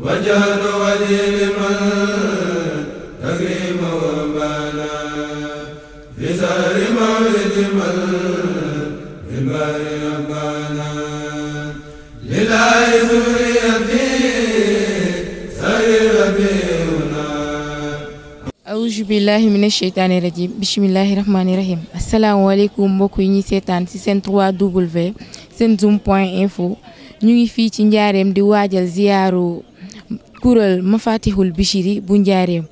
وجهد ولي لمن تكريم وبانا في سهر مولد من في البار ربانا لله سوريتي سير ربينا awuzu billahi mina sheytaani rajim bismillahi rahmaani rahim asalaamaaleykum mbokk yi ñuy seetaan ci seen 3W seen zoom point info ñu ngi fii ci njaareem di waajal ziyaaru kuréel Mafatihul Bichri bu njaareem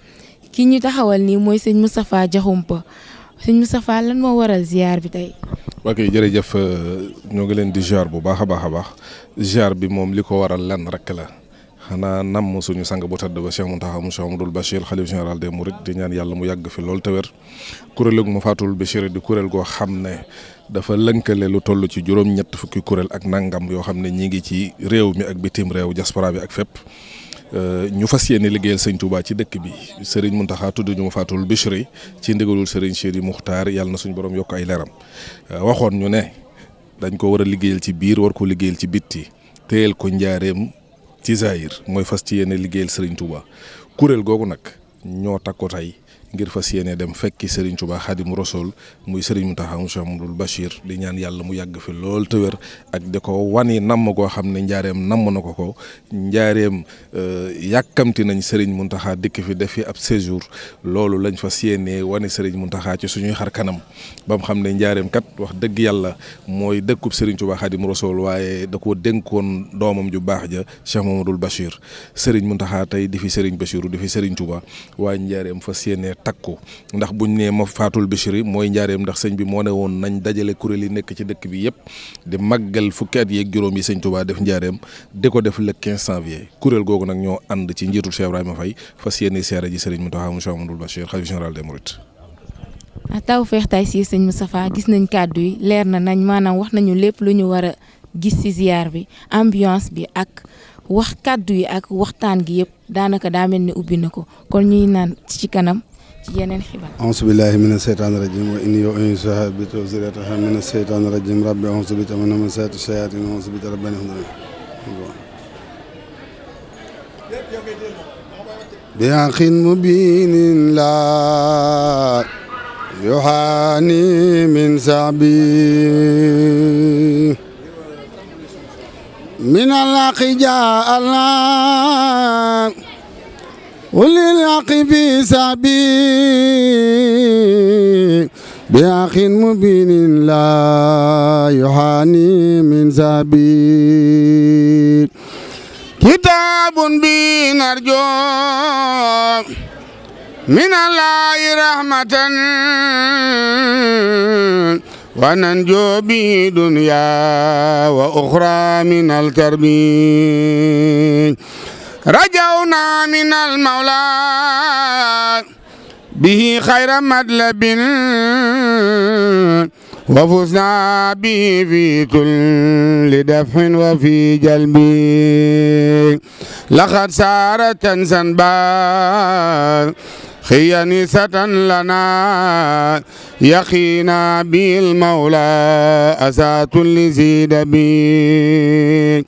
ki ñu taxawal nii mooy sëñ Moustapha Diakhoumpa sëñ Moustapha lan moo waral ziyaar bi tey. ok jërëjëf ñoo ngi leen di ziar bu baax a baax ziar bi moom li ko waral lenn rek la. xanaa namm suñu sang bu tëdd ba Cheikh Mountakha Cheikh Amadou Bachir xalif général des Mourides di ñaan yàlla mu yàgg fi lool te wér kuréelu Mafatihul Bichri di kuréel goo xam ne dafa lënkale lu toll ci juróom-ñett fukki kuréel ak nangam yoo xam ne ñi ngi ci réew mi ak bitim réew diaspora bi ak fépp ñu fas yéene liggéeyal sëñ Touba ci dëkk bi Serigne Mountakha tudd ñu Mafatihul Bichri ci ndigalul Serigne Sidi Muxtaar yàlla na suñu borom yokk ay leeram waxoon ñu ne dañ ko war a liggéeyal ci biir war ko liggéeyal ci bitti téyel ko njaareem ci Zahir mooy fas ci yéene liggéeyal Serigne Touba kuréel googu nag ñoo takko tey ngir fas yéene dem fekki Serigne Touba Xaadimu Rasuul muy Serigne Mountakha Cheikh Amadou Bachir di ñaan yàlla mu yàgg fi lool te wér ak di ko wani namm goo xam ne njaareem namm na ko njaareem yàkkamti nañ Serigne Mountakha dikk fi def fi ab séjour loolu lañ fas yéene wani Serigne Mountakha ci suñuy xar kanam ba mu xam ne njaareem kat wax dëgg yàlla mooy dëkkub Serigne Touba Xaadimu Rasuul waaye da koo dénkoon doomam ju baax ja Cheikh Mamadou Bachir Serigne Mountakha tey di fi Serigne Bachir di fi Serigne Touba waaye njaareem fas yéene takku ndax buñ nee Mafatihul Bichri mooy njaareem ndax sëñ bi moo ne woon nañ dajale kuréel yi nekk ci dëkk bi yëpp di màggal fukki at yeeg juróom yi sëñ Touba def njaareem di ko def le 15 janvier kuréel googu nag ñoo ànd ci njiitul Cheikh Ibrahima Faye fas yéene seere ji Serigne Mountakha Cheikh Amadou Bachir xalif général des Mourides. Tawfekh Taysiir sëñ Moustapha gis nañ kàddu yi leer na nañ maanaam wax nañu lépp lu ñu war a gis ci ziyaar bi ambiance bi ak wax kàddu yi ak waxtaan gi yëpp daanaka daa mel ni ubbi na ko kon ñuy naan ci kanam ci yeneen xibaar. auzu billahi mina seytaani rajim wa inni u'iizuha bika wa zurriyyataha mina seytaani rajim rabbi auzu bika min hamazaati shayaatiin wa auzu bika rabbi an yahduruun bi haqqin mubiinin laa yuhaani min sa'bi min al-haqqi jaa'alnaa وللحق في سبيل بحق مبين لا يحاني من سبيل كتاب بنرجو من الله رحمة وننجو به دنيا وأخرى من الكرب رجونا من المولى به خير مطلب وفزنا به في كل دفع وفي جلب لقد سارت سنبا خيانسة لنا يقينا بالمولى أسات لزيد بي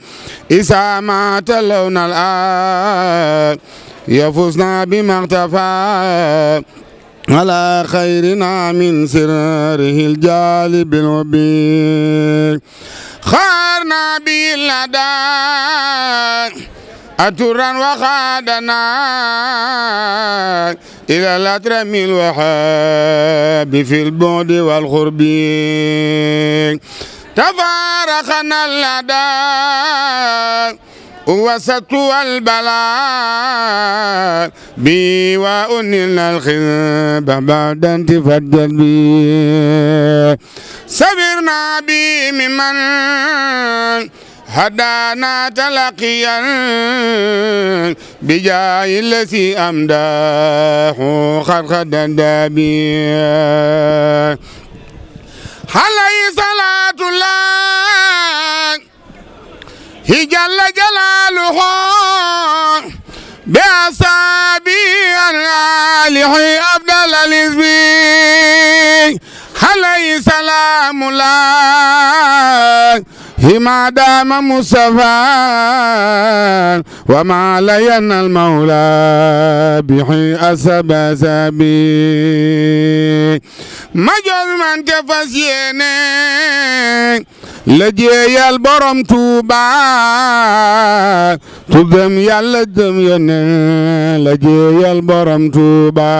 إذا ما تلونا الآن يفوزنا بما اغتفى على خيرنا من سرره الجالب الوبي خارنا بالأداء أترا وخادنا إلى الأترم الوهاب في البعد والقرب تفارقنا الأداء وسط البلاء بي وأنلنا الخذب بعد انتفاء الجلب صبرنا بي ممن هدانا تلقيا بجاه الذي أمداه قد خدنا بي عليه صلاة الله جل جلاله بأصحابه الآله أفضل الحزب عليه سلام الله هما دام مصطفى وما لينا المولى بحي أسب سبي ما جوز من كفاسيني لجي البرم توبا تدم يالا دم ينه لجي البرم توبا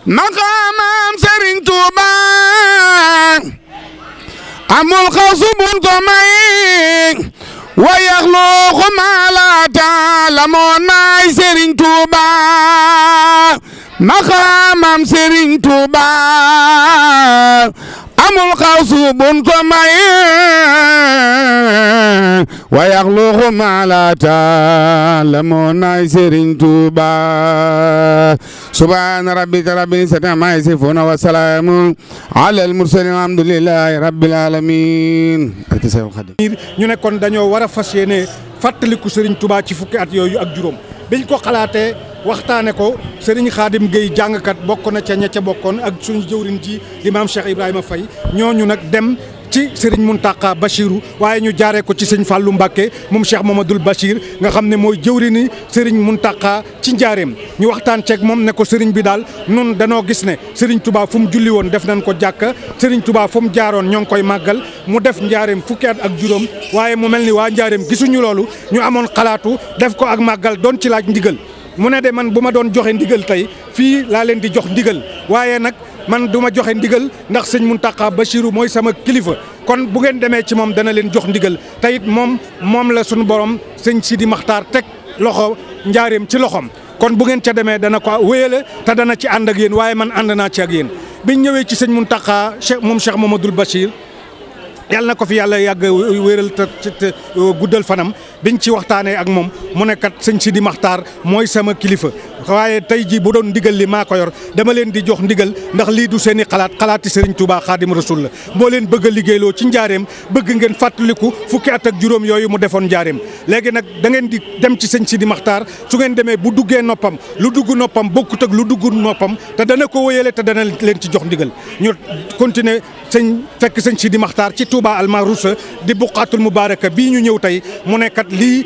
مقام سرين توبا amul xawsu bun ko may wa yaxluqu ma la ta'lamun may Serigne Touba maqaamam Serigne Touba amul xawsu bun ko may wa yaxluqu ma la ta'lamun may Serigne Touba subhaana rabbika rabbil izzati ammaa yasifuun wa salaamun alal mursaliin walhamdulillaahi rabbil aalamiin. ñu ne kon dañoo war a fas yéene fàttaliku Serigne Touba ci fukki at yooyu ak juróom biñ ko xalaatee waxtaane ko Serigne Khadim Gueye jàngkat bokk na ca ña ca bokkoon ak suñu jëwriñ ji di maam Cheikh Ibrahima Faye ñooñu nag dem ci Serigne Mountakha Bachirou waaye ñu jaaree ko ci sëñ Fallou Mbacké moom Cheikh Mamadou Bachir nga xam ne mooy jëwriñi Serigne Mountakha ci njaareem ñu waxtaan ceeg moom ne ko Serigne bi daal nun danoo gis ne Serigne Touba fu mu julli woon def nañ ko jàkka Serigne Touba fu mu jaaroon ñoo ngi koy màggal mu def njaareem fukki at ak juróom waaye mu mel ni waa njaareem gisuñu loolu ñu amoon xalaatu def ko ak màggal doon ci laaj ndigal mu ne de man bu ma doon joxe ndigal tey fii laa leen di jox ndigal waaye nag man du ma joxe ndigal ndax sëñ Mountakha Bachirou mooy sama kilifa kon bu ngeen demee ci moom dana leen jox ndigal te it moom la suñu borom sëñ Sidi Maxtaar teg loxo njaareem ci loxom kon bu ngeen ca demee dana ko wéyale te dana ci ànd ak yéen waaye man ànd naa ci ak yéen biñ ñëwee ci sëñ Mountakha moom Cheikh Mamadou Bachir yàlla na ko fi yàlla yàgg wéeral te guddal fanam biñ ci waxtaanee ak moom mu ne kat sëñ Sidi Maxtaar mooy sama kilifa waaye tey jii bu doon ndigal li maa ko yor dama leen di jox ndigal ndax lii du seen i xalaati Serigne Touba Khadim Rasoul la moo leen bëgg a liggéeyloo ci njaareem bëgg ngeen fàttaliku fukki at ak juróom yooyu mu defoon njaareem léegi nag da ngeen di dem ci sëñ Sidi Maxtaar su ngeen demee bu duggee noppam lu dugg noppam bokkut ak lu dugg noppam te dana ko wéyale te dana leen ci jox ndigal ñu continuer fekk sëñ Sidi Maxtaar ci Touba Almarousa di buqaatul mubaaraka bii ñu ñëw tey mu ne kat lii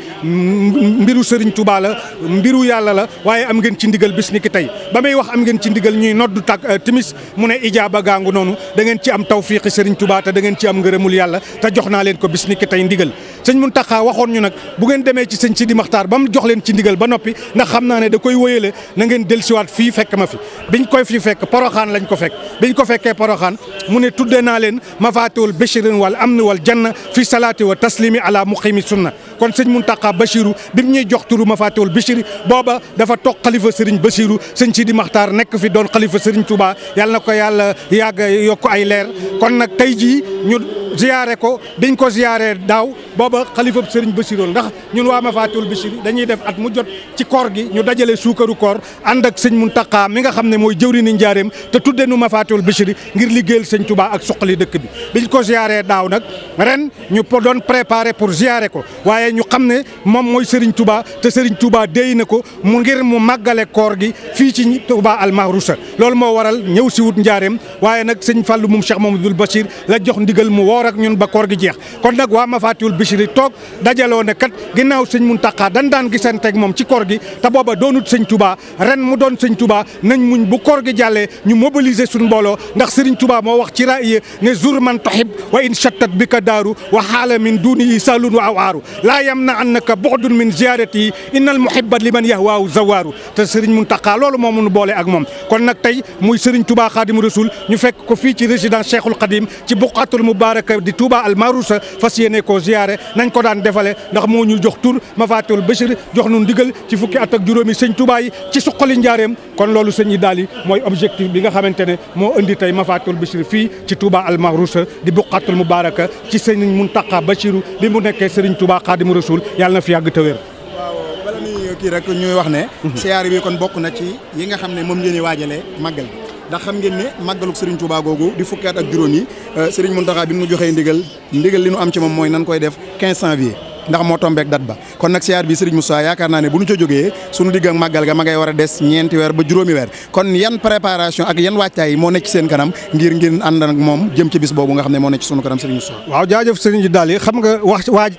mbiru Serigne Touba la mbiru yàlla la waaye am ngeen ci ndigal bis ni ki tey ba may wax am ngeen ci ndigal ñuy noddu timis mu ne ijaaba gaangu noonu da ngeen ci am tawfiqi Serigne Touba te da ngeen ci am ngërëmul yàlla te jox naa leen ko bis ni ki tey ndigal sëñ Mountakha waxoon ñu nag bu ngeen demee ci sëñ Sidi Maxtaar ba mu jox leen ci ndigal ba noppi ndax xam naa ne da koy wóyale na ngeen dellusiwaat fii fekk ma fi biñ koy fi fekk Poroxaan lañ ko fekk biñ ko fekkee Poroxaan mu ne tuddee naa leen mafaatihul bishrin wal amni wal janna fi salaati wa taslimi ala muqimi sunna kon sëñ Mountakha Bachirou bi mu ñuy jox turu mafaatihul bishri booba dafa toog xalifa Serigne Bachirou sëñ Sidi Maxtaar nekk fi doon xalifa Serigne Touba yàlla na ko yàlla yàgg yokk ay leer kon nag tey jii ñu ziyaare ko biñ ko ziyaare daaw booba xalifa Serigne Bachirou ndax ñun waa mafaatihul bishri dañuy def at mu jot ci koor gi ñu dajale suukaru koor ànd ak sëñ Mountakha mi nga xam ne mooy jëwriñu njaareem te tudde nu mafaatihul bishri ngir liggéeyal sëñ Touba ak suqali dëkk bi biñ ko ziyaare daaw nag ren ñu doon préparé pour ziyaare ko waaye ñu xam ne moom mooy Serigne Touba te Serigne Touba déy na ko mu ngir mu màggale koor gi fii ci Touba Almarousa loolu moo waral ñëw si wut njaareem waaye nag sëñ Fallou moom Cheikh Mamadou Bachir la jox ndigal mu woor ak ñun ba koor gi jeex kon nag waa mafaatihul bishri toog dajaloo ne kat ginnaaw sëñ Mountakha daan gisanteeg moom ci koor gi te booba doonut sëñ Touba ren mu doon sëñ Touba nañ muñ bu koor gi jàllee ñu mobiliser suñu mbooloo ndax Serigne Touba moo wax ci raaya ne zur man tuhib wa in shattat bika daaru wa xaala min dunihi salun wa awaaru laa yamna annaka bu'dun min ziyarati innal muhibba liman yahwaahu zawaaru te Serigne Mountakha loolu moo mun boole ak moom kon nag tey muy Serigne Touba Khadim Rasoul ñu fekk ko fii ci résidence Cheikhul Khadim ci buqatul mubaraka di Touba Almarousa fas yéene koo ziyaare nañ ko daan defale ndax moo ñu jox tur mafaatihul bishri jox nu ndigal ci fukki at ak juróomi sëñ Touba yi ci suqali njaareem kon loolu sëñ yi daal yi mooy objectif bi nga xamante ne moo indi tey mafaatihul bishri fii ci Touba Almarousa di buqatul mubaraka ci sëñ Mountakha Bachirou bi mu nekkee Serigne Touba Khadim Rasoul yàlla na fi yàgg te wér. waaw bala ñuy kii rek ñuy wax ne. siyaar bi kon bokk na ci yi nga xam ne moom ngeen di waajalee màggal gi ndax xam ngeen ne màggaluk Serigne Touba googu di fukki at ak juróom yi Serigne Mountakha bi mu joxee ndigal li nu am ci moom mooy nan koy def 15 janvier ndax moo tombeek date ba kon nag siyaar bi Serigne Moussa yaakaar naa ne bu ñu ca jógee suñu digg ak màggal ga ma ngay war a des ñeenti weer ba juróomi weer kon yan préparation ak yan waajtaay moo nekk ci seen kanam ngir ànd ak moom jëm ci bis boobu nga xam ne moo nekk ci sunu kanam Serigne Moussa. waaw jaajëf Serigne ji daal yi xam nga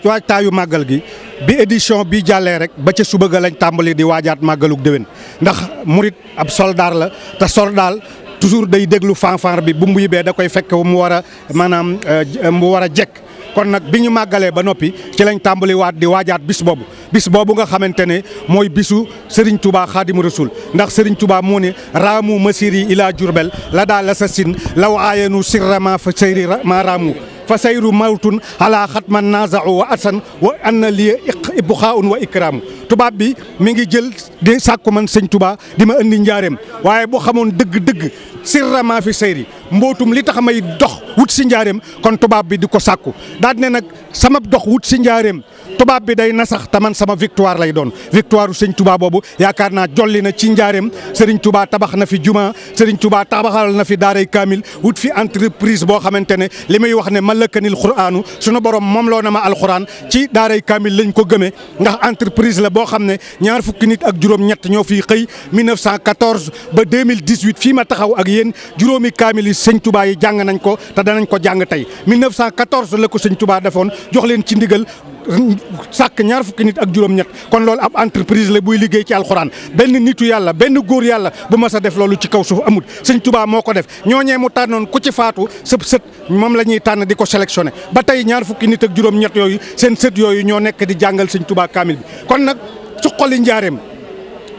waajtaayu màggal gi bi édition bi jàllee rek ba ca suba ga lañ tàmbali di waajaat màggaluk déwén ndax murit ab soldaar la te soldaar toujours day déglu fanfare bi bu mu yibee da koy fekk mu war a maanaam mu war a jekk kon nag bi ñu màggalee ba noppi ci lañ tàmbali waat di waajaat bis boobu nga xamante ne mooy bisu Serigne Touba Xaadimu Rasul ndax Serigne Touba moo ne raamu masiri ila Jurbel la daal la sa sin law aayenu sirrama fa sayri ma raamu fa sayru mawtun ala xatman nazau wa asan wa anna liya ibxaun wa ikraamu tubaab bi mi ngi jël di sàkku man sëñ Touba di ma indi njaareem waaye boo xamoon dëgg-dëgg sirrama fi sayri mbootum li tax may dox wut si njaareem kon tubaab bi di ko sàkku daal ne nag sama dox wut si njaareem tubaab bi day nasax te man sama victoire lay doon victoire u sëñ Touba boobu yaakaar naa jolli na ci njaareem Serigne Touba tabax na fi juma Serigne Touba tabaxal na fi daaray kaamil wut fi entreprise boo xamante ne li muy wax ne malakanil quraanu sunu borom moom loo na ma alxuraan ci daaray kaamil lañ ko gëmee ndax entreprise la boo xam ne ñaar fukki nit ak juróom-ñett ñoo fiy xëy 1914 ba 2018 fii ma taxaw ak yéen juróomi kaamil yi sëñ Touba yi jàng nañ ko te danañ ko jàng tey 1914 la ko sëñ Touba defoon jox leen ci ndigal sàkk ñaar fukki nit ak juróom-ñett kon loolu ab entreprise la buy liggéey ci alxuraan benn nitu yàlla benn góor yàlla bu mas a def loolu ci kaw suuf amut sëñ Touba moo ko def ñooñee mu tànnoon ku ci faatu sëb sët moom la ñuy tànn di ko sélectionné ba tey ñaar fukki nit ak juróom-ñett yooyu seen sët yooyu ñoo nekk di jàngal sëñ Touba kaamil bi kon nag suqali njaareem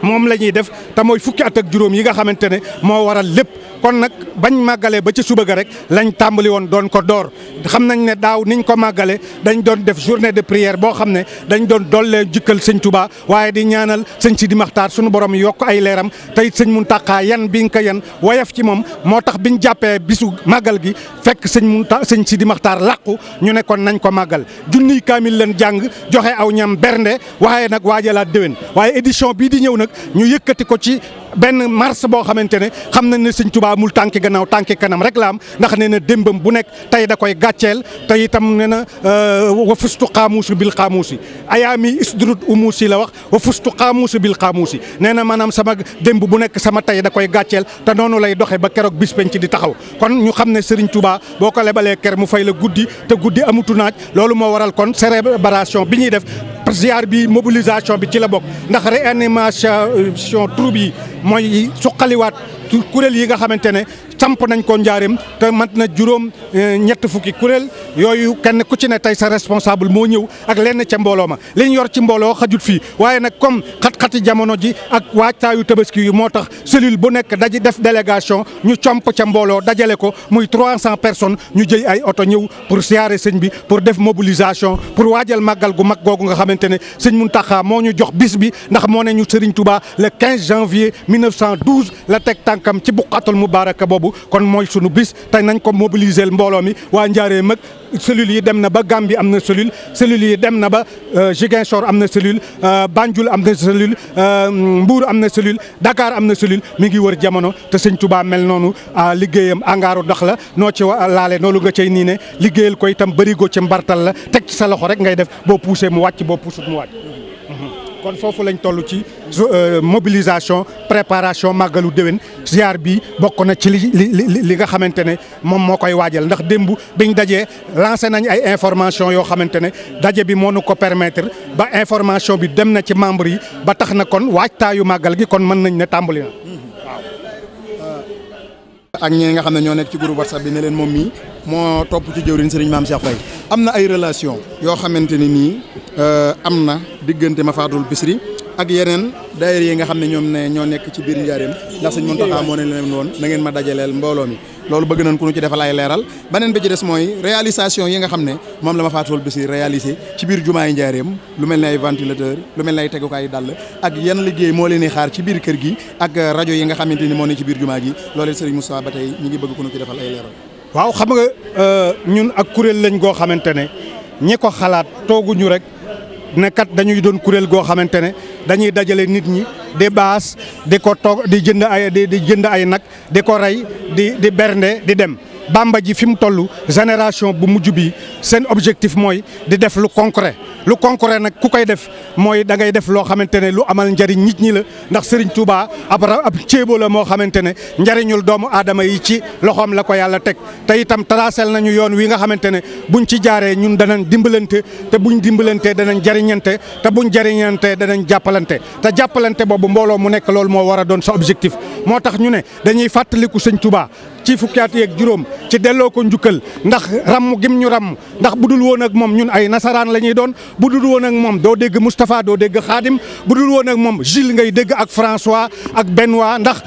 moom la ñuy def te mooy fukki at ak juróom yi nga xamante ne moo waral lépp kon nag bañ màggalee ba ci suba ga rek lañ tàmbali woon doon ko door xam nañ ne daaw niñ ko màggalee dañ doon def journée de prière boo xam ne dañ doon dollee jukkal sëñ Touba waaye di ñaanal sëñ Sidi Maxtaar sunu borom yokk ay leeram tey sëñ Muntaxa yan bi nga ko yan woyof ci moom moo tax biñ jàppee bisu màggal gi fekk sëñ Sidi Maxtaar làqu ñu ne kon nañ ko màggal junniy kaamil leen jàng joxe aw ñam bernde waaye nag waajalaat déwén waaye édition bii di ñëw nag ñu yëkkati ko ci benn mars boo xamante ne xam nañ ne sëñ Touba amul tànki gannaaw tànki kanam rek la am ndax nee na démbam bu nekk tey da koy gàcceel te itam nee na wa fustu xaamuusi bil xaamuusi ayaami isdurut umuusi la wax wa fustu xaamuusi bil xaamuusi nee na maanaam sama démb bu nekk sama tey da koy gàcceel te noonu lay doxee ba keroog bis penc di taxaw kon ñu xam ne Serigne Touba boo ko lebalee ker mu fay la guddi te guddi amutu naaj loolu moo waral kon célébration bi ñuy def ziar bi mobilisation bi ci la bokk ndax réanimation troupe yi mooy suqaliwaat kuréel yi nga xamante ne samp nañ ko njaareem te mat na juróom ñett fukki kuréel yooyu kenn ku ci ne tey sa responsable moo ñëw ak lenn ca mbooloo ma li ñu yor ci mbooloo xajut fii waaye nag comme xat-xati jamono ji ak waajtaayu tabaski yu moo tax cellule bu nekk daji def délégation ñu comp ca mbooloo dajale ko muy 300 personnes ñu jëy ay oto ñëw pour siyaare sëñ bi pour def mobilisation pour waajal màggal gu mag googu nga xamante ne sëñ Muntaxa moo ñu jox bis bi ndax moo ne ñu Serigne Touba le 15 janvier 1912 la teg tànkam ci buqatul mubaraka boobu kon mooy sunu bis tey nañ ko mobiliser mbooloo mi waa Njaaréem mag cellules yi dem na ba Gambie am na cellule cellules yi dem na ba Ziguinchor am na cellule Banjul am na cellule Mbour am na cellule Dakar am na cellule mi ngi wër jamono te sëñ Touba mel noonu liggéeyam angaaru dox la noo ci laale noonu nga cay nii ne liggéeyal ko itam bërigo ci mbartal la teg ci sa loxo rek ngay def boo poussé mu wàcc boo poussut mu wàcc kon foofu lañ toll ci mobilisation préparation màggalu déwén ziar bi bokk na ci li nga xamante ne moom moo koy waajal ndax démb biñ dajee lancé nañ ay information yoo xamante ne daje bi moo nu ko permettre ba information bi dem na ci membre yi ba tax na kon waajtaayu màggal gi kon mën nañ ne tàmbali na waaw. ak ñi nga xam ne ñoo nekk ci groupe WhatsApp bi ne leen moom mii moo topp ci jëwriñ Serigne Mame Cheikh Faye am na ay relation yoo xamante ni nii am na diggante Mafatul Bichri ak yeneen daayira yi nga xam ne ñoom ne ñoo nekk ci biir Njaaréem ndax sëñ Mountakha moo ne leen woon na ngeen ma dajaleel mbooloo mi loolu bëgg nañ ku ñu ci defal ay leeral beneen bi ci des mooy réalisation yi nga xam ne moom la Mafatul Bichri réalisé ci biir jumaay Njaaréem lu mel ne ay ventilateur lu mel ne ay tegukaay dàll ak yan liggéey moo leen di xaar ci biir kër gi ak rajo yi nga xamante ni moo ne ci biir jumaa ji loolu Serigne Moussa ba tey ñu ngi bëgg ku ñu ci defal ay leeral. waaw xam nga ñun ak kuréel lañ goo xamante ne ñi ko xalaat tooguñu rek ne kat dañuy doon kuréel goo xamante ne dañuy dajale nit ñi di baas di ko toog di jënd ay nag di ko rey di bernde di dem Bamba ji fi mu toll génération bu mujj bi seen objectif mooy di def lu concret lu concret nag ku koy def mooy da ngay def loo xamante ne lu amal njariñ nit ñi la ndax Serigne Touba ab ceebo la moo xamante ne njariñul doomu aadama yi ci loxoom la ko yàlla teg te itam tracel nañu yoon wi nga xamante ne buñ ci jaaree ñun danañ dimbalante te buñ dimbalante danañ jariñante te buñ jariñante danañ jàppalante te jàppalante boobu mbooloo mu nekk loolu moo war a doon sa objectif moo tax ñu ne dañuy fàttaliku Sëñ Touba ci fukki at yeeg juróom ci delloo ko njukkal ndax ramm gim ñu ramm ndax budul woon ak moom ñun ay nasaraan la ñuy doon budul woon ak moom doo dégg Moustapha doo dégg Khadim budul woon ak moom Gilles ngay dégg ak François ak Benoît ndax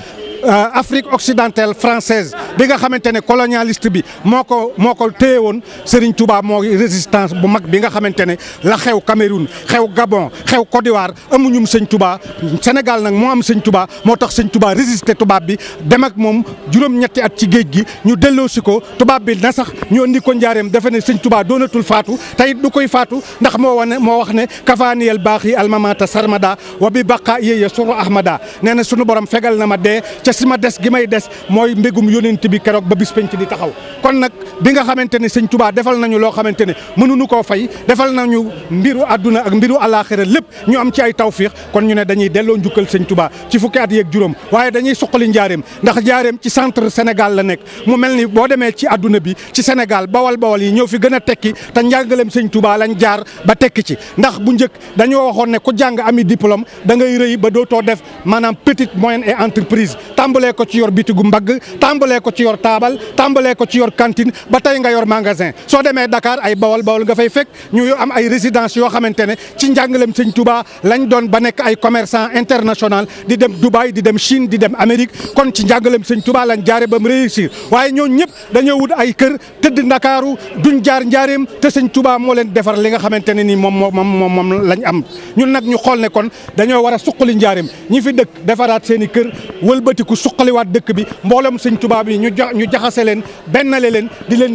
Afrique occidentale française bi nga xamante ne colonialiste bi moo ko téye woon Serigne Touba moo résistance bu mag bi nga xamante ne la xew Cameroun xew Gabon xew Côte d'Ivoire amuñum Sëñ Touba Sénégal nag moo am Sëñ Touba moo tax Sëñ Touba résister tubaab bi dem ak moom juróom-ñetti at ci géej gi ñu delloosi ko tubaab bi na sax ñu andi ko njaareem defe ne Sëñ Touba doonatul faatu tey du koy faatu ndax moo wax ne kafaaniyel baax yi almamata sarmada wa bi baqa yéye suru ahmada nee na sunu borom fegal na ma dee si ma des gi may des mooy mbégum yónent bi keroog ba bis penc di taxaw kon nag bi nga xamante ne Sëñ Touba defal nañu loo xamante ne mënuñu koo fay defal nañu mbiru àdduna ak mbiru àllaaxira lépp ñu am ci ay tawfiix kon ñu ne dañuy delloo njukkal Sëñ Touba ci fukki at yeeg juróom waaye dañuy suqali njaareem ndax njaareem ci centre Sénégal la nekk mu mel ni boo demee ci àdduna bi ci Sénégal bawal yi ñëw fi gën a tekki te njàngaleem Sëñ Touba lañ jaar ba tekki ci ndax bu njëkk dañoo waxoon ne ku jàng ami diplôme da ngay rëy ba dootoo def maanaam petite moyenne et entreprise tàmbalee ko ci yor bitigu mbagg tàmbalee ko ci yor taabal tàmbalee ko ci yor cantine ba tey nga yor magasin soo demee Dakar ay bawal nga fay fekk ñu am ay résidence yoo xamante ne ci njàngaleem Sëñ Touba lañ doon ba nekk ay commerçant international di dem Dubaï di dem Chine di dem Amérique kon ci njàngaleem Sëñ Touba lañ jaare ba mu réussir waaye ñooñu ñëpp dañoo wut ay kër tëdd Ndakaaru duñ jaar njaareem te Sëñ Touba moo leen defar li nga xamante ne nii moom lañ am ñun nag ñu xool ne kon dañoo war a suqali njaareem ñi fi dëkk defaraat seen i kër wëlbatiku suqaliwaat dëkk bi mboolem Sëñ Touba bi ñu jaxase leen bennale leen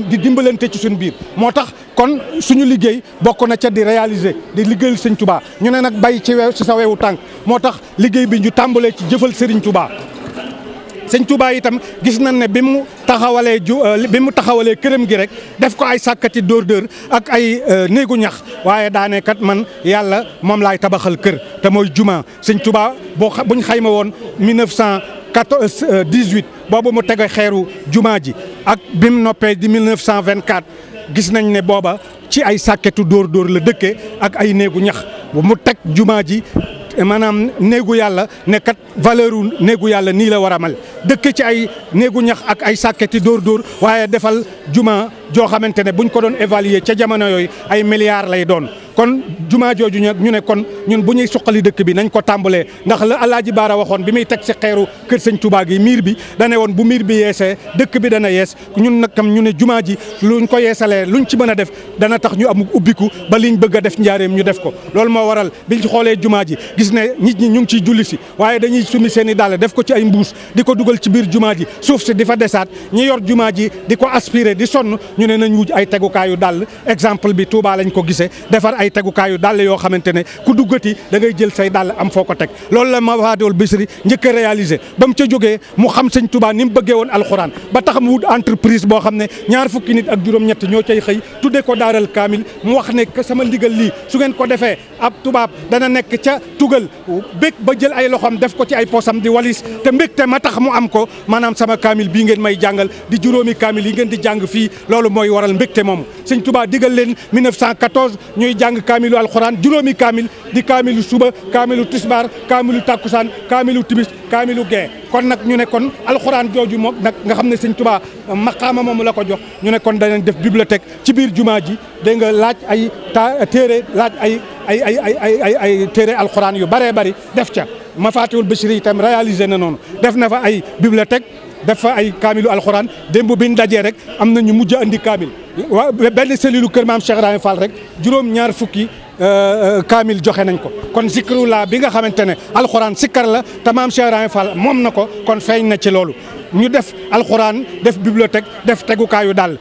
di dimbalante ci suñu biir moo tax kon suñu liggéey bokk na ca di réaliser di liggéeyal Sëñ Touba ñu ne nag bay ci sa wewu tànk moo tax liggéey bi ñu tàmbalee ci jëfal Serigne Touba Sëñ Touba itam gis nañ ne bi mu taxawalee këram gi rek def ko ay sàkkati dóor ak ay néegu ñax waaye daane kat man yàlla moom laay tabaxal kër te mooy juma Sëñ Touba buñ xayma woon 1918 boobu mu tege xeeru juma ji ak bi mu noppee di 1924 gis nañ ne booba ci ay sàkketu dóor la dëkkee ak ay néegu ñax bu mu teg juma ji maanaam néegu yàlla ne kat valeur u néegu yàlla nii la war a mel dëkk ci ay néegu ñax ak ay sàkketi dóor waaye defal juma joo xamante ne buñ ko doon évaluer ca jamono yooyu ay milliards lay doon kon juma jooju ñu ne kon ñun bu ñuy suqali dëkk bi nañ ko tàmbalee ndax la Alaaji Baara waxoon bi muy teg si xeeru kër Sëñ Touba gi miir bi dane woon bu miir bi yeesee dëkk bi dana yees ñun nag tam ñu ne juma ji luñ ko yeesalee luñ ci mën a def dana tax ñu am ubbiku ba liñ bëgg a def njaareem ñu def ko loolu moo waral biñ xoolee juma ji gis ne nit ñi ñu ngi ciy julli si waaye dañuy sumi seen i dàll def ko ci ay mbuus di ko dugal ci biir juma ji suuf si di fa desaat ñi yor juma ji di ko aspirer di sonn ñu ne nañ wut ay tegukaayu dàll exemple bi Touba lañ ko gisee defar ay tegukaayu dàll yoo xamante ne ku duggati da ngay jël say dàll am foo ko teg loolu la Mafatihoul Bichri njëkk a réalisé ba mu ca jógee mu xam Sëñ Touba ni mu bëggee woon alxuraan ba tax mu wut entreprise boo xam ne ñaar fukki nit ak juróom-ñett ñoo cay xëy tudde ko daaral kaamil mu wax ne sama ndigal lii su ngeen ko defee ab tubaab dana nekk ca tugal bég ba jël ay loxoom def ko ci ay posam di walis te mbégte ma tax mu am ko maanaam sama kaamil bii ngeen may jàngal di juróomi kaamil yi ngeen di jàng fii loolu mooy waral mbégte moomu Sëñ Touba digal leen 1914 ñuy jàng kaamilu alxuraan juróomi kaamil di kaamilu suba kaamilu tisbaar kaamilu takkusaan kaamilu timis kaamilu gee kon nag ñu ne kon alxuraan jooju moom nag nga xam ne Sëñ Touba maqaama moomu la ko jox ñu ne kon danañ def bibliothèque ci biir jumaa ji dégg nga laaj ay téere laaj ay téere alxuraan yu bëree bëri def ca Mafatihoul Bichri itam réalisé na noonu def na fa ay bibliothèque def fa ay kaamilu alxuraan démb biñ dajee rek am na ñu mujj a andi kaamil waa benn cellule kër maam Cheikh Ibrahima Fall rek juróom-ñaar fukki kaamil joxe nañ ko kon zikrullah bi nga xamante ne alxuraan sikkar la te maam Cheikh Ibrahima Fall moom na ko kon feeñ na ci loolu ñu def alxuraan def bibliothèque def tegukaayu daal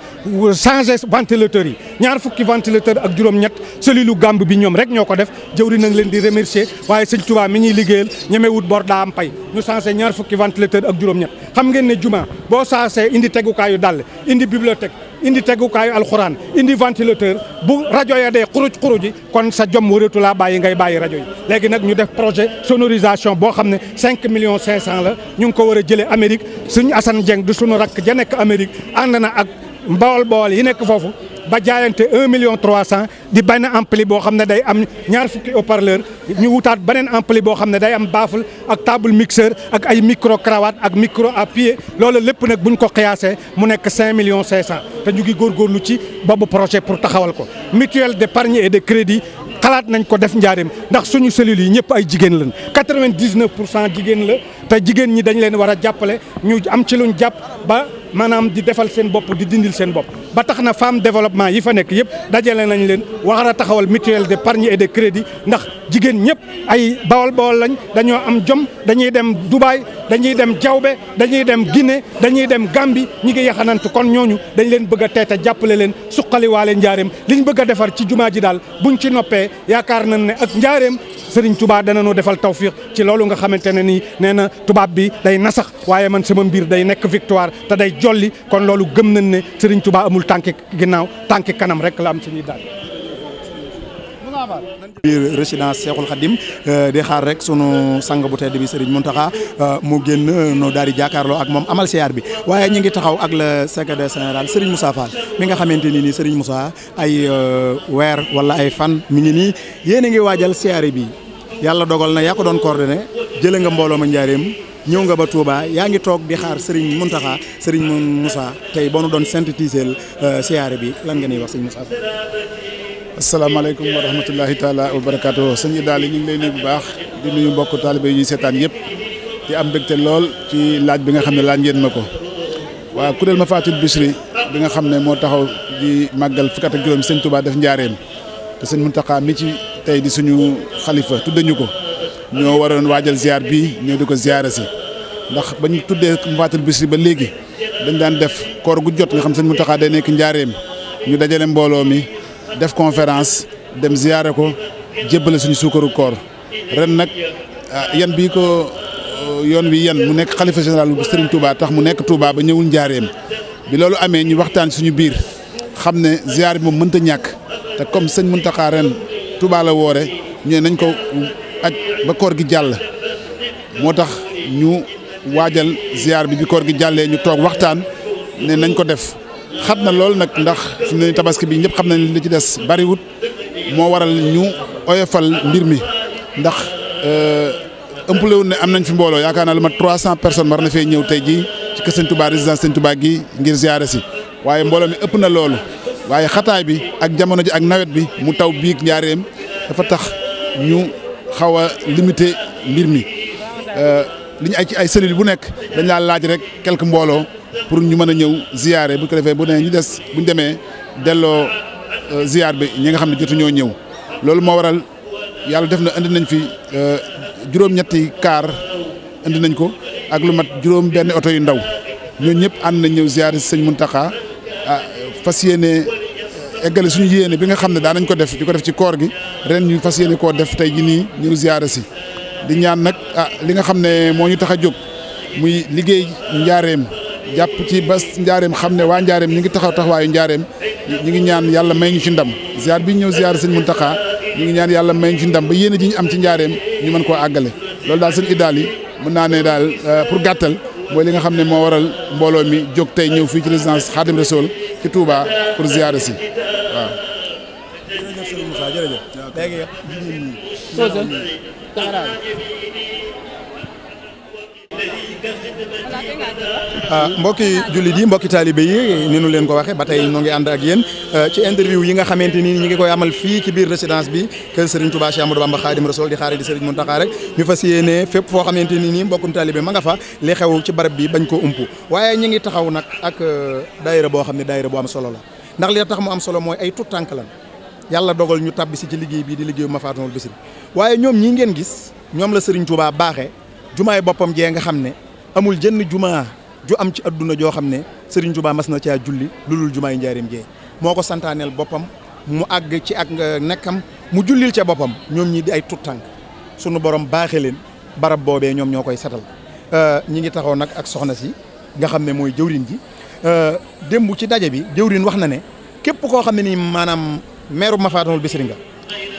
changé ventilateur yi ñaar fukki ventilateur ak juróom-ñett cellule Gàmb bi ñoom rek ñoo ko def jëwri nañ leen di remercier waaye Sëñ Touba mi ñuy liggéeyal ñemewut bor daa am pay ñu changé ñaar fukki ventilateur ak juróom-ñett xam ngeen ne juma boo changé indi tegukaayu dàll indi bibliothèque indi tegukaayu alxuraan indi ventilateur bu rajo ya dee xuruj kon sa jom wëratu laa bàyyi ngay bàyyi rajo yi léegi nag ñu def projet sonorisation boo xam ne 5 millions 500 la ñu ngi ko war a jëlee Amérique suñu Assane Dieng du suñu rakk ja nekk Amérique ànd na ak bawol yi nekk foofu ba jaayante 1 million 300 di benn ampli boo xam ne day am ñaar fukki haut-parleur ñu wutaat beneen ampli boo xam ne day am baffle ak table mixeur ak ay micro cravate ak micro à pied loolu lépp nag buñ ko xiyaasee mu nekk 5 millions 500 te ñu ngi góorgóorlu ci boobu projet pour taxawal ko mutuelle d'épargne et de crédit xalaat nañ ko def njaareem ndax suñu cellules yi ñëpp ay jigéen lañ 99% jigéen la te jigéen ñi dañ leen war a jàppale ñu am ci luñ jàpp ba maanaam di defal seen bopp di dindil seen bopp ba tax na femme développement yi fa nekk yëpp dajale nañ leen war a taxawal mutuelle d'épargne et de crédit ndax jigéen ñëpp ay bawol lañ dañoo am jom dañuy dem Dubaï dañuy dem Diaobé dañuy dem Guinée dañuy dem Gambie ñi ngi yaxanant kon ñooñu dañ leen bëgg a teete jàppale leen suqaliwaale njaareem liñ bëgg a defar ci jumaa ji daal buñ ci noppee yaakaar nañ ne ak njaareem Serigne Touba dana noo defal tawfiq ci loolu nga xamante ne nii nee na tubaab bi day nasax waaye man sama mbir day nekk victoire te day jolli kon loolu gëm nañ ne Serigne Touba amul tànki ginnaaw tànki kanam rek la am suñuy daal. biir résidence Cheikhoul Khadim di xaar rek sunu sang bu tedd bi Serigne Mountakha mu génn no daal di jàkkaarloo ak moom amal siyaar bi waaye ñu ngi taxaw ak le secrétaire général Serigne Moussa Fall mi nga xamante ni nii Serigne Moussa ay weer wala ay fan mi ngi nii yéen a ngi waajal siyaare bi yàlla dogal na yaa ko doon coordonné jëlee nga mbooloo ma njaareem ñëw nga ba Touba yaa ngi toog di xaar Serigne Mountakha Serigne Moussa tey boo nu doon synthétiser siyaare bi lan nga ñuy wax Serigne Moussa Fall. asalaamaaleykum wa rahmatullahi taala wa barakaatu sëñ Idaly ñu ngi lay nuyu bu baax di nuyu mbokk taalibe yi ñuy seetaan yëpp di am mbégte lool ci laaj bi nga xam ne laaj ngeen ma ko waaw kuréel Mafaatihul Bichri bi nga xam ne moo taxaw di màggal fukki at ak juróom sëñ Touba def njaareem te sëñ Mountakha mi ci tey di suñu xalifa tudde ñu ko ñoo waroon waajal ziar bi ñoo di ko ziare si ndax ba ñu tuddee Mafaatihul Bichri ba léegi dañ daan def koor gu jot nga xam sëñ Mountakha day nekk njaareem ñu dajale mbooloo mi def conférence dem ziyaare ko jébbale suñu suukaru koor ren nag yan bii ko yoon wi yan mu nekk xalifa général bu Serigne Touba tax mu nekk Touba ba ñëwul njaareem bi loolu amee ñu waxtaan suñu biir xam ne ziyaar bi moom mënta ñàkk te comme sëñ Mountakha ren Touba la woore ñu nañ ko aj ba koor gi jàll moo tax ñu waajal ziyaar bi koor gi jàllee ñu toog waxtaan ne nañ ko def xat na lool nag ndax fi mu ne tabaski bi ñëpp xam nañ li ci des bariwut moo waral ñu oyofal mbir mi ndax ëmpale wu ne am nañ fi mbooloo yaakaar naa lu mat 300 personnes war na fee ñëw tey jii ci kër Sëñ Touba résidence Sëñ Touba gi ngir ziare si waaye mbooloo mi ëpp na loolu waaye xataay bi ak jamono ji ak nawet bi mu taw biig njaareem dafa tax ñu xaw a limité mbir mi li ñu ay ci ay cellules bu nekk dañ laa laaj rek quelques mbooloo pour ñu mën a ñëw ziare bu ko defee bu ne ñu des buñ demee delloo ziar bi ñi nga xam ne jotuñoo ñëw loolu moo waral yàlla def na indi nañ fi juróom-ñetti kaar indi nañ ko ak lu mat juróom benn oto yu ndaw ñooñu ñëpp ànd nañ ñëw ziare si sëñ Mountakha fas yéene eggale suñu yéene bi nga xam ne daan nañ ko def di ko def ci koor gi ren ñu fas yéene koo def tey ji nii ñëw ziare si di ñaan nag li nga xam ne moo ñu tax a jóg muy liggéey njaareem jàpp ci bas njaareem xam ne waa njaareem ñu ngi taxaw taxawaayu njaareem ñu ngi ñaan yàlla may ñu ci ndam ziar bi ñëw ziar sëñ Mountakha ñu ngi ñaan yàlla may ñu ci ndam ba yéene ji ñu am ci njaareem ñu mën koo àggale loolu daal sëñ Idaly mën naa ne daal pour gàttal mooy li nga xam ne moo waral mbooloo mi jóg tey ñëw fii ci résidence Khadim Rassoul ci Touba pour ziar si waaw. jërëjëf sëñ Moussa jërëjëf. mbokki jullit yi mbokki taalibe yi ni nu leen ko waxee ba tey ñoo ngi ànd ak yéen ci interview yi nga xamante ni ñi ngi koy amal fii ci biir résidence bi kër Serigne Touba Cheikh Amadou Bamba Khadim Rassoul di xaare di Serigne Mountakha rek ñu fas yéene fépp foo xamante ni nii mbokkum taalibe ma nga fa li xew ci barab bi bañ ko umpu waaye ñi ngi taxaw nag ak daayira boo xam ne daayira bu am solo la ndax li tax mu am solo mooy ay tout tànk lan yàlla dogal ñu tabbi si ci liggéey bii di liggéeyu Mafaatihul Bichri waaye ñoom ñii ngeen gis ñoom la Serigne Touba baaxee jumaay boppam jee nga xam ne amul jënn jumaa ju am ci adduna joo xam ne Serigne Touba mas na caa julli lu dul jumaay njaareem jee moo ko santaaneel boppam mu àgg ci ak nekkam mu jullil ca boppam ñoom ñii di ay tout tànk sunu borom baaxee leen barab boobee ñoom ñoo koy setal ñi ngi taxaw nag ak soxna si nga xam ne mooy jëwriñ ji démb ci daje bi jëwriñ wax na ne képp koo xam ne nii maanaam meeru Mafatihul Bichri nga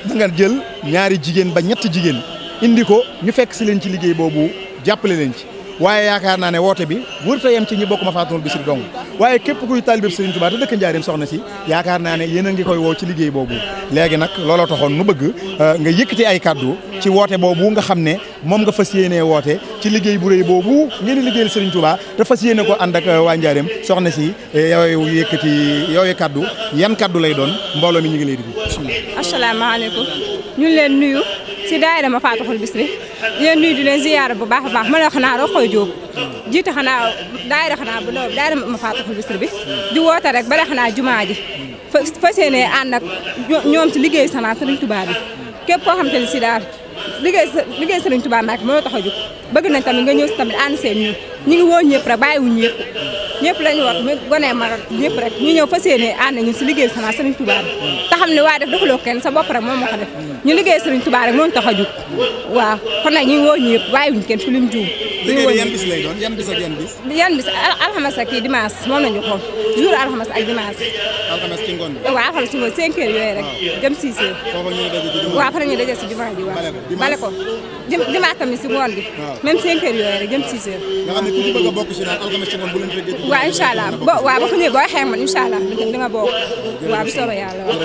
da nga jël ñaari jigéen ba ñett jigéen indi ko ñu fekk si leen ci liggéey boobu jàppale leen ci waaye yaakaar naa ne woote bi wërta yem ci ñi bokk Mafatihul Bichri dong waaye képp kuy taalibe Serigne Touba te dëkk Njaaréem soxna si yaakaar naa ne yéen a ngi koy woo ci liggéey boobu léegi nag looloo taxoon nu bëgg nga yëkkati ay kaddu ci woote boobu nga xam ne moom nga fas yéenee woote ci liggéey bu rëy boobu ngeen di liggéeyal Serigne Touba te fas yéene ko ànd ak waa Njaaréem soxna si yow yëkkati yooyu kaddu yan kaddu lay doon mbooloo mi ñu ngi lay déglu. asalaamaaleykum ñu ngi leen nuyu si daayira Mafatihul Bichri di leen nuyu di leen ziyaara bu baax a baax ma ne xanaa Rokhaya Diop jiite xanaa daayira xanaa bu ndaw daayira Mafatihul Bichri bi di woote rek bala xanaa jumaa ji fas yéene ànd ak ñoom ci liggéey sana Serigne Touba bi képp koo xam te ne si daal liggéey Serigne Touba Mbacke moo tax a jóg bëgg nañ tamit nga ñëw si tamit ànd seen ñu ngi woo ñëpp rek bàyyiwuñ ñëpp lañu war mu gone mag ñëpp rek ñu ñëw fas yéene ànd ñu si liggéey sana Serigne Touba bi te xam ne waaye def defaloo kenn sa bopp rek moom moo ko def ñu liggéey Serigne Touba rek moo tax a jóg waaw kon nag ñu ngi woo ñëpp bàyyiwuñ kenn fi lim juum liggéey bi yan bis lay doon yan bis ak yan bis alxames ak dimanche moom lañu ko jour alxames ak dimanche alxames ci ngoon bi waaw alxames ci ngoon 5 heures yooyu rek jëm 6 heures waaw fa ñu daje si jumaa ji waaw bale ko dimanche tamit si ngoon bi même 5 heures yooyu rek jëm 6 heures nga xam ne ku ci bëgg a bokk si daal alxames ci ngoon bu leen fekkee waaw incha allah waaw ba ko ñëwee boo xeex man incha allah di nga bokk waaw bu soobee yàlla waaw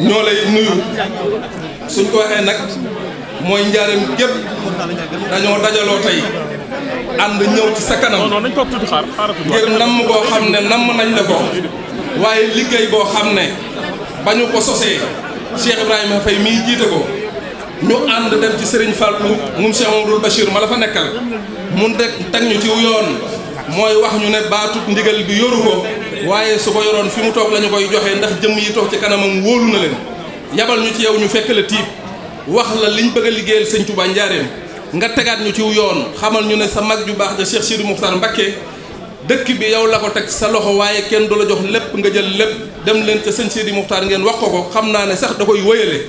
ñoo lay nuyu suñ ko waxee nag mooy Njaaréem gépp dañoo dajaloo tey ànd ñëw ci sa kanam ngir namm boo xam ne namm nañ la ko waaye liggéey boo xam ne ba ñu ko sosee Cheikh Ibrahima Faye mii jiite ko ñu ànd dem ci Serigne Fallou moom Cheikh Mamadou Bachir ma la fa nekkal mun teg ñu ci yoon mooy wax ñu ne baatut ndigal bi yoru ko waaye su ko yoroon fi mu toog la ñu koy joxe ndax jëmm yi toog ci kanamam wóolu na leen yabal ñu ci yow ñu fekk la tiib wax la liñ bëgg a liggéeyal sëñ Touba Njaaréem nga tegaat ñu ci yoon xamal ñu ne sa mag ju baax ja Cheikh Sidi Moukhtar Mbacké dëkk bi yow la ko teg sa loxo waaye kenn du la jox lépp nga jël lépp dem leen ca sëñ Sidi Moukhtar ngeen wax ko xam naa ne sax da koy wëyale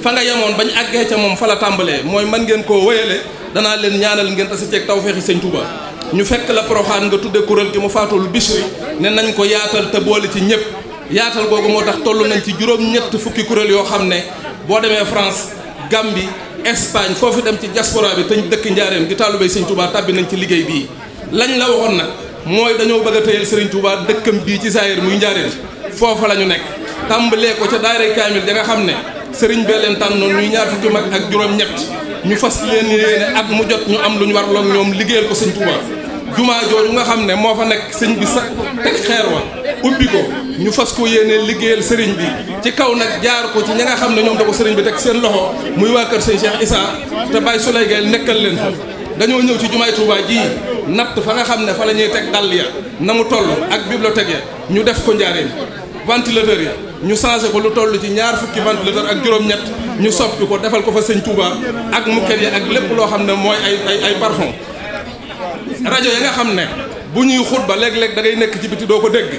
fa nga yemoon bañ àggee ca moom fa la tàmbalee mooy man ngeen koo wëyale danaa leen ñaanal ngeen tase ceeg tawfeexi sëñ Touba ñu fekk la Porokhane nga tudde kuréel gi mu faatul Bichri ne nañ ko yaatal te boole ci ñëpp yaatal googu moo tax toll nañ ci juróom-ñett fukki kuréel yoo xam ne boo demee France Gambie Espagne foofu dem ci diaspora bi te ñu dëkk njaareem di taalubéy sëñ Touba tàbbi nañ ci liggéey bii lañ la waxoon nag mooy dañoo bëgg a tëyal Serigne Touba dëkkam bii ci Zaïre muy njaareem foofa la ñu nekk tàmbalee ko ca daayira kaamil da nga xam ne Serigne bee leen tànn noonu ñuy ñaar fukki mag ak juróom-ñett ñu fas leen yéene at mu jot ñu am lu ñu war loog ñoom liggéeyal ko sëñ Touba jumaa jooju nga xam ne moo fa nekk sëñ bi sax teg xeer wa ubbi ko ñu fas ko yéene liggéeyal sëriñ bi ci kaw nag jaar ko ci ñi nga xam ne ñoom da ko sëriñ bi teg seen loxo muy waa kër sëñ Cheikh Issa te Baye Souley Gueye nekkal leen fa dañoo ñëw ci jumaay Touba ji natt fa nga xam ne fa la ñuy teg dàll ya na mu toll ak bibliothèque ya ñu def ko njaareem ventilateur ya ñu changé ko lu toll ci ñaar fukki ventilateur ak juróom-ñett ñu soppi ko defal ko fa sëñ Touba ak mukket ya ak lépp loo xam ne mooy ay parfum rajo ya nga xam ne bu ñuy xutba léeg-léeg da ngay nekk ci biti doo ko dégg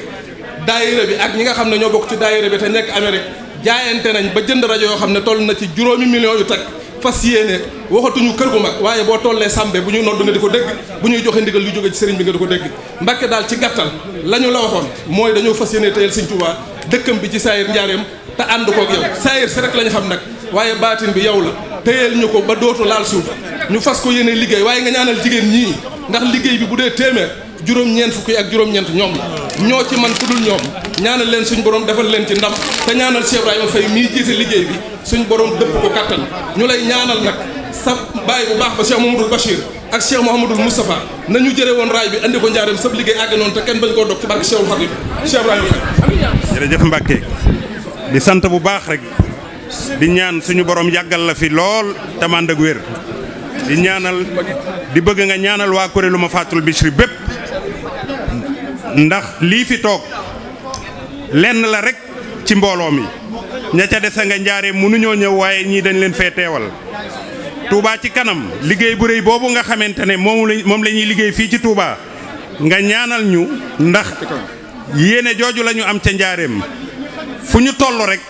daayira bi ak ñi nga xam ne ñoo bokk ci daayira bi te nekk Amérique jaayante nañ ba jënd rajo yoo xam ne toll na ci juróomi millions yu teg fas yéene waxatuñu kër gu mag waaye boo tollee Sambe bu ñuy nodd nga di ko dégg bu ñuy joxe ndigal lu jóge ci sëriñ bi nga di ko dégg Mbàkke daal ci gàttal la ñu la waxoon mooy dañoo fas yéene teyal sëñ Touba dëkkam bi ci Zaïre njaareem te ànd koog yow Zaïre si rek la ñu xam nag waaye baatin bi yow la teyal ñu ko ba dootu laal suuf ñu fas ko yéene liggéey waaye nga ñaanal jigéen ñii ndax liggéey bi bu dee téeméer juróom-ñeent fukki ak juróom-ñeent ñoom la ñoo ci man ku dul ñoom ñaanal leen suñ borom defal leen ci ndam te ñaanal Cheikh Ibrahima Faye mii jiite liggéey bi suñ borom dëpp ko kattan ñu lay ñaanal nag sa baay bu baax ba Cheikh Mouhamadoul Bachir ak Cheikh Mouhamadoul Moustapha nañu jëre woon raay bi andi ko njaareem sab liggéey àgg noonu te kenn bañ koo dog ci barke Cheikhul Khadim Cheikh Ibrahima Faye. jërëjëf Mbacke di sant bu baax rek di ñaan suñu borom yàggal la fi lool te ànd ak wér di ñaanal di bëgg nga ñaanal waa kuréelu Mafatul Bichri bépp ndax lii fi toog lenn la rek ci mbooloo mi ña ca dese nga njaaree mënuñoo ñëw waaye ñii dañ leen fee teewal Touba ci kanam liggéey bu rëy boobu nga xamante ne moom la ñuy liggéey fii ci Touba nga ñaanal ñu ndax yéene jooju la ñu am ca njaareem fu ñu toll rek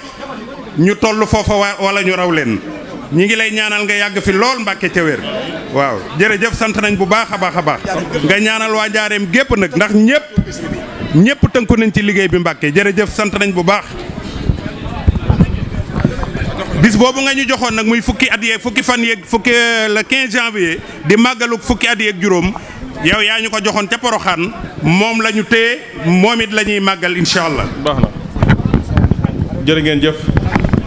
ñu toll foofa wala ñu raw leen ñi ngi lay ñaanal nga yàgg fi lool Mbàkke ca wér waaw jërëjëf sant nañ bu baax a baax a baax nga ñaanal waa njaareem gépp nag ndax ñëpp tënku nañ ci liggéey bi Mbàkke jërëjëf sant nañ bu baax bis boobu nga ñu joxoon nag muy fukki at yeeg fukki fan yeeg fukki le 15 janvier di màggalu fukki at yeeg juróom yow yaa ñu ko joxoon ca Porokhane moom la ñu téye moom it la ñuy màggal incha allah. baax na jërë ngeen jëf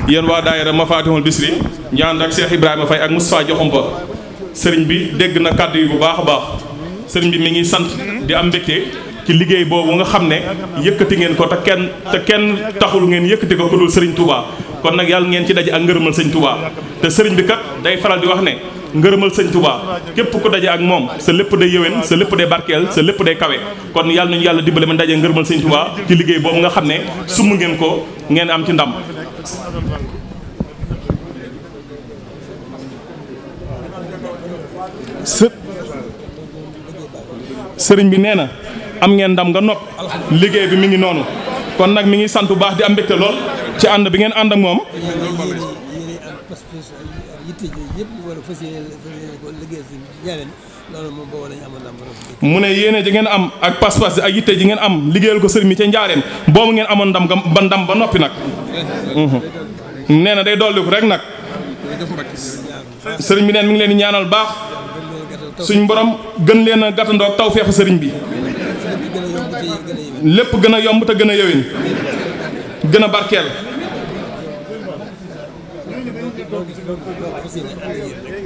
yéen waa daayira Mafatihul Bichri ñu ànd ak Cheikh Ibrahima Faye ak Moustapha Diakhoumpa sëriñ bi dégg na kàddu yi bu baax a baax sëriñ bi mi ngi sant di am mbégte ci liggéey boobu nga xam ne yëkkati ngeen ko te kenn taxul ngeen yëkkati ko ku dul sëriñ Touba kon nag yàlla ngeen ci daje ak ngërëmal sëñ Touba te sëriñ bi kat day faral di wax ne ngërëmal sëñ Touba képp ku daje ak moom sa lépp day yëwén sa lépp day barkeel sa lépp day kawe kon yàlla nañu yàlla dimbale ma daje ngërëmal sëñ Touba ci liggéey boobu nga xam ne sumb ngeen ko ngeen am ci ndam. sëriñ bi nee na am ngeen ndam nga nopp liggéey bi mi ngi noonu kon nag mi ngi sant bu baax di am mbégte lool ci ànd bi ngeen ànd ak moom. mu ne yéene ji ngeen am ak pas-pas ak yitte ji ngeen am liggéeyal ko sëriñ bi ca njaareem boobu ngeen amoon ndam ba noppi nag. nee na day dolliku rek nag sëriñ bi neen mi ngi leen di ñaanal baax suñ borom gën leen a gàttandoog tawfeexu sëriñ bi lépp gën a yomb te gën a yewin gën a barkeel.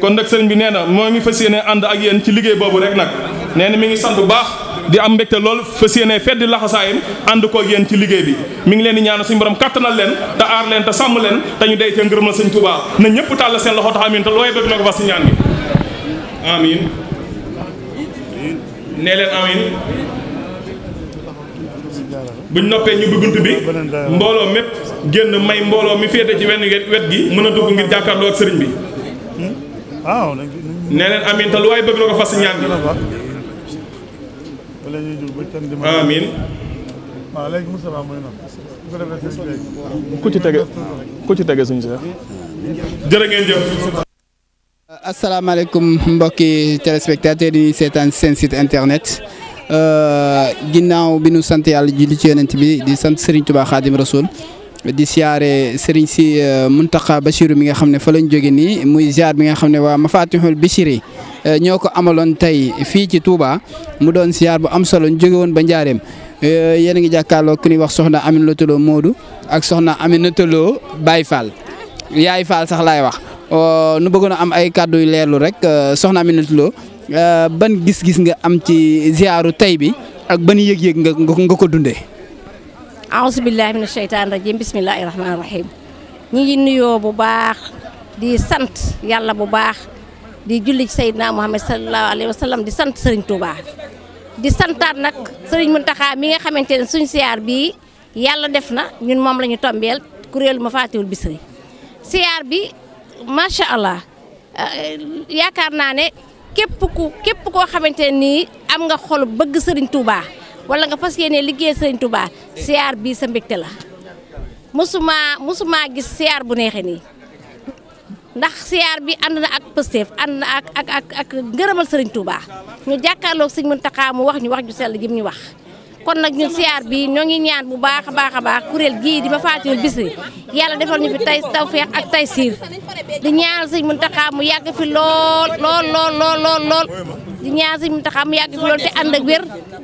kon nag sëriñ bi nee na moo ngi fas yéene ànd ak yéen ci liggéey boobu rek nag nee na mi ngi sant bu baax di am mbégte lool fas yéene feddi laxasaayam ànd koog yéen ci liggéey bi mi ngi leen di ñaanal suñu borom kattanal leen te aar leen te sàmm leen te ñu dey cee ngërëmal sëñ Touba na ñëpp tàll seen loxo tax amiin te looy bëgg na ko fa si ñaan gi amiin nee leen amiin buñ noppee ñu bunt bi mbooloo mépp génn may mbooloo mi féete ci wenn wet gi mën a dugg ngir jàkkaarloo ak sëriñ bi. nee leen amiin te lu waay bëgg na ko fas ñaan bi amiin ku ci tege suñu Seex jërë ngeen jëf. asalaamaaleykum mbokki téléspectateurs yi seetaan seen site internet ginnaaw bi nu sant yàlla julli ci yonent bi di sant Serigne Touba Khadim Rasoul di siyaare Serigne si Mountakha Bassirou mi nga xam ne fa lañ jóge nii muy ziar bi nga xam ne waa Mafatihul Bichri ñoo ko amaloon tey fii ci Touba mu doon ziar bu am solo ñu jóge woon ba Njaareem yéen a ngi jàkkaarloo ku ñuy wax soxna Aminata Lo Modou ak soxna Aminata Lo Baye Fall Yaay Fall sax laay wax nu bëggoon a am ay kàddu yu leerlu rek soxna Aminata Lo ban gis-gis nga am ci ziaru tey bi ak ban yëg-yëg nga ko dundee. aouzu billahi mina sheytaani rajim bismillahi rahmaani rahim ñi ngi nuyoo bu baax di sant yàlla bu baax di julli ci Seydina Muhammad sallallahu alayhi wa sallam di sant Serigne Touba di santaat nag Serigne Mountakha mi nga xamante ne suñ siyaar bii yàlla def na ñun moom la ñu tombeel kuréelu Mafatihul Bichri siyaar bi macha allah yaakaar naa ne képp koo xamante ne nii am nga xol bëgg Serigne Touba wala nga fas yéene liggéey Serigne Touba siyaar bii sa mbégte la musuma gis siyaar bu neexee nii ndax siyaar bi ànd na ak Pastef ànd na ak ngërëmal Serigne Touba ñu jàkkaarloog Serigne Mountakha mu wax ñu wax ju sell jëm ñu wax. kon nag ñun siyaar bi ñoo ngi ñaan bu baax a baax kuréel gii di Mafatihul Bichri yàlla defal ñu fi tay tawfeex ak taysiir di ñaanal Serigne Mountakha mu yàgg fi lool di ñaanal Serigne Mountakha mu yàgg fi lool te ànd ak wér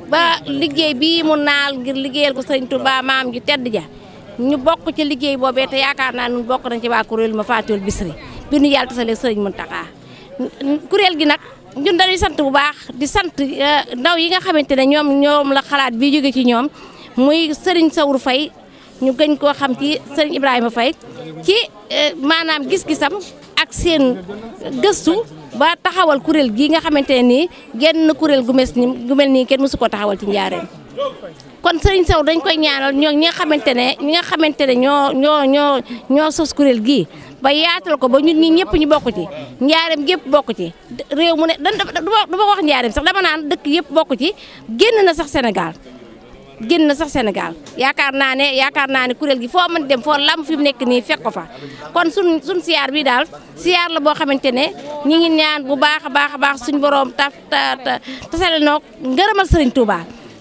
ba liggéey bii mu naal ngir liggéeyal ko Serigne Touba maam ji tedd ja ñu bokk ci liggéey boobee te yaakaar naa ñun bokk nañ ci waa kuréel Mafatihul Bichri bi nu yàlla tasalee Serigne Mountakha kuréel gi nag ñun dañuy sant bu baax di sant ndaw yi nga xamante ne ñoom la xalaat bi jóge ci ñoom muy Serigne Sawru Faye ñu gën koo xam ci Serigne Ibrahima Faye ci maanaam gis-gisam ak seen gëstu ba taxawal kuréel gii nga xamante ne nii genn kuréel gu mel nii kenn mësu ko taxawal ci njaareem kon Serigne Sow dañ koy ñaanal ñi nga xamante ne ñoo sos kuréel gii ba yaatal ko ba ñun ñi ñëpp ñu bokk ci njaareem gépp bokk ci réew mu ne du ma wax njaareem sax dama naan dëkk yëpp bokk ci génn na sax Sénégal yaakaar naa ne kuréel gi foo mën dem foo lam fi mu nekk nii fekk ko fa kon suñ siyaar bi daal siyaar la boo xamante ne ñi ngi ñaan bu baax a baax suñ borom tasale noo ngërëmal Serigne Touba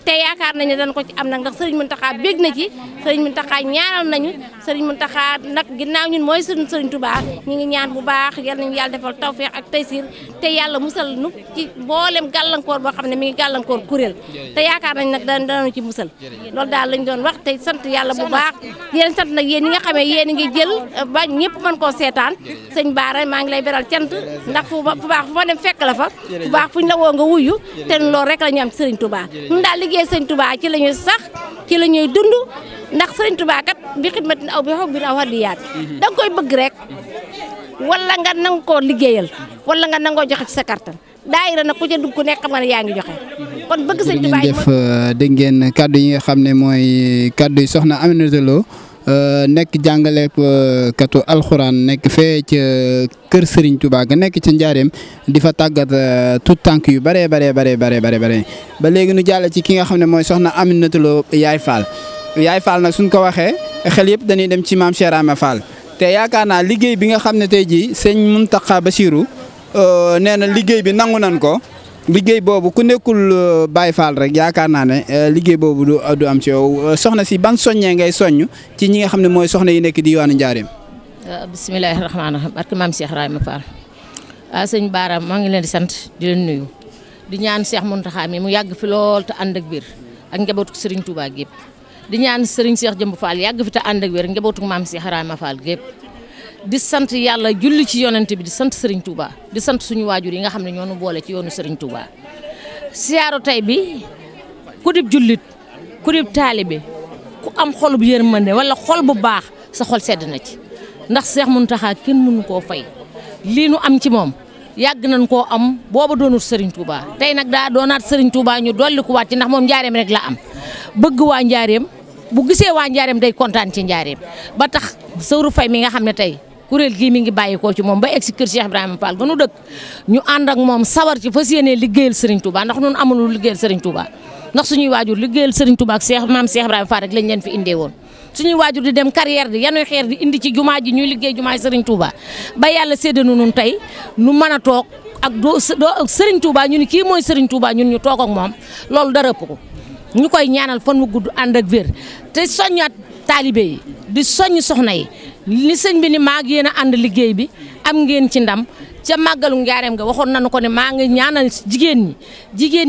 te yaakaar nañu dañ ko ci am nag ndax Serigne Mountakha bég na ci Serigne Mountakha ñaanal nañu Serigne Mountakha nag ginnaaw ñun mooy suñu Serigne Touba ñi ngi ñaan bu baax yal nañu yàlla defal tawfeex ak taysir te yàlla musal nu ci mboolem gàllankoor boo xam ne mi ngi gàllankoor kuréel te yaakaar nañ nag danañu ci musal loolu daal lañ doon wax te sant yàlla bu baax yéen sant nag yéen ñi nga xamee yéen ngi jël ba ñëpp mën koo seetaan sëñ Baara maa ngi lay beral cant ndax fu baax fu ma dem fekk la fa fu baax fuñ la woo nga wuyu te loolu rek la ñu am ci Serigne Touba ñun daal liggéey Serigne Touba ci la ñuy sax ci la ñuy dund ndax Serigne Touba kat bi xidmatin aw bi xubbin aw hadiyaat da nga koy bëgg rek wala nga nangu koo liggéeyal wala nga nangoo joxe ci sa kartan daayira nag ku ca dugg ku nekk xam nga ne yaa ngi joxe kon bëgg Serigne Touba def dégg ngeen kaddu yi nga xam ne mooy kaddu yi soxna Aminata Lo nekk jàngalekatu alxuraan nekk fee ca kër Serigne Touba ga nekk ca Njaareem di fa tàggat tout tànk yu bare ba léegi nu jàll ci ki nga xam ne mooy soxna Aminata Lo Yaay Fall nag suñ ko waxee xel yëpp dañuy dem ci maam Cheikh Rahma Fall te yaakaar naa liggéey bi nga xam ne tey jii sëñ Mountakha Bassirou nee na liggéey bi nangu nan ko liggéey boobu ku nekkul Baye Fall rek yaakaar naa ne liggéey boobu du am ci yow soxna si ban soññee ngay soññ ci ñi nga xam ne mooy soxna yi nekk diwaanu Njaareem. bisimilah rahmaani rahiim barke maam Cheikh Rahma Fall sëñ Baara maa ngi leen di sant di leen nuyu di ñaan Cheikh Mountakha mi mu yàgg fi lool te ànd ak biir ak njabootu Serigne Touba gépp di ñaan Serigne Cheikh Jëmb Fall yàgg fi te ànd ak wér njabootu maam Cheikh Rahma Fall gépp di sant yàlla julli ci yonent bi di sant Serigne Touba di sant suñu waajur yi nga xam ne ñoo nu boole ci yoonu Serigne Touba siyaaru tey bi ku dib jullit ku dib taalibe ku am xol bu yërmande wala xol bu baax sa xol sedd na ci ndax Cheikh Mountakha kenn mënu koo fay lii nu am ci moom yàgg nañ koo am booba doonul Serigne Touba tey nag daa doonaat Serigne Touba ñu dolli ko waat ci ndax moom njaareem rek la am bëgg waa njaareem bu gisee waa njaareem day kontaan ci njaareem ba tax Sawru Fay mi nga xam ne tey kuréel gii mi ngi bàyyikoo ci moom ba egg si kër Cheikh Ibrahima Fall gënu dëkk ñu ànd ak moom sawar ci fas yéenee liggéeyal Serigne Touba ndax ñun amul liggéeyal Serigne Touba ndax suñuy waajur liggéeyal Serigne Touba ak maam Cheikh Ibrahima Fall rek lañ leen fi indee woon suñuy waajur di dem carrière di yanuy xeer di indi ci jumaa ji ñuy liggéey jumaa Serigne Touba ba yàlla séddanu nun tey nu mën a toog ak doo Serigne Touba ñu ni kii mooy Serigne Touba ñun ñu toog ak moom loolu dara ëpp ko ñu koy ñaanal fan wu gudd ànd ak wér te soññaat taalibe yi di soññ soxna yi li sëñ bi ni maa ngi yéen a ànd liggéey bi am ngeen ci ndam ca màggalu njaareem nga waxoon nañu ko ne maa ngi ñaanal jigéen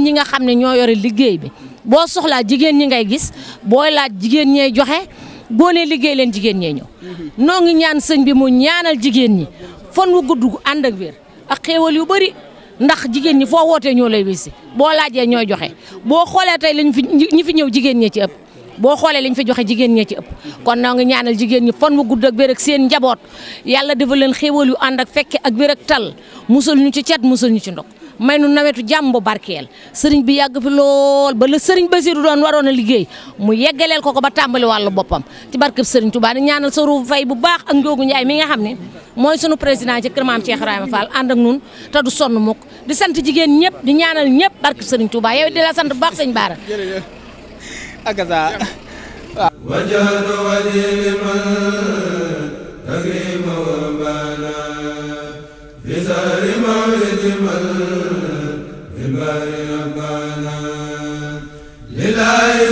ñi nga xam ne ñoo yore liggéey bi boo soxlaa jigéen ñi ngay gis booy laaj jigéen ñee joxe boo nee liggéey leen jigéen ñee ñëw noo ngi ñaan sëñ bi mu ñaanal jigéen ñi fan wu gudd ànd ak wér ak xéewal yu bëri ndax jigéen ñi foo wootee ñoo lay wisi boo laajee ñooy joxe boo xoolee tey ñi fi ñëw jigéen ñee ci ëpp boo xoolee liñ fi joxe jigéen ñee ci ëpp kon noo ngi ñaanal jigéen ñi fan wu gudd ak wér ak seen njaboot yàlla defal leen xéewal yu ànd ak fekke ak wér ak tal musal ñu ci cet musal ñu ci ndok may nu nawetu jàmm bu barkeel sëriñ bi yàgg fi lool ba la sëriñ Basiru doon waroon a liggéey mu yeggaleel ko ba tàmbali wàllu boppam ci barkeb sëriñ Touba di ñaanal Sourou Faye bu baax ak Ndiogu Ndiaye mi nga xam ne mooy sunu président ci kër maam Cheikh Ibrahima Fall ànd ak nun te du sonn mukk di sant jigéen ñëpp di ñaanal ñëpp barkeb sëriñ Touba yow di la sant bu baax sëñ Baara akasa wajjahtu wajhi liman takrima wa bana fi sari mawlidi man fi bari rabbana lillahi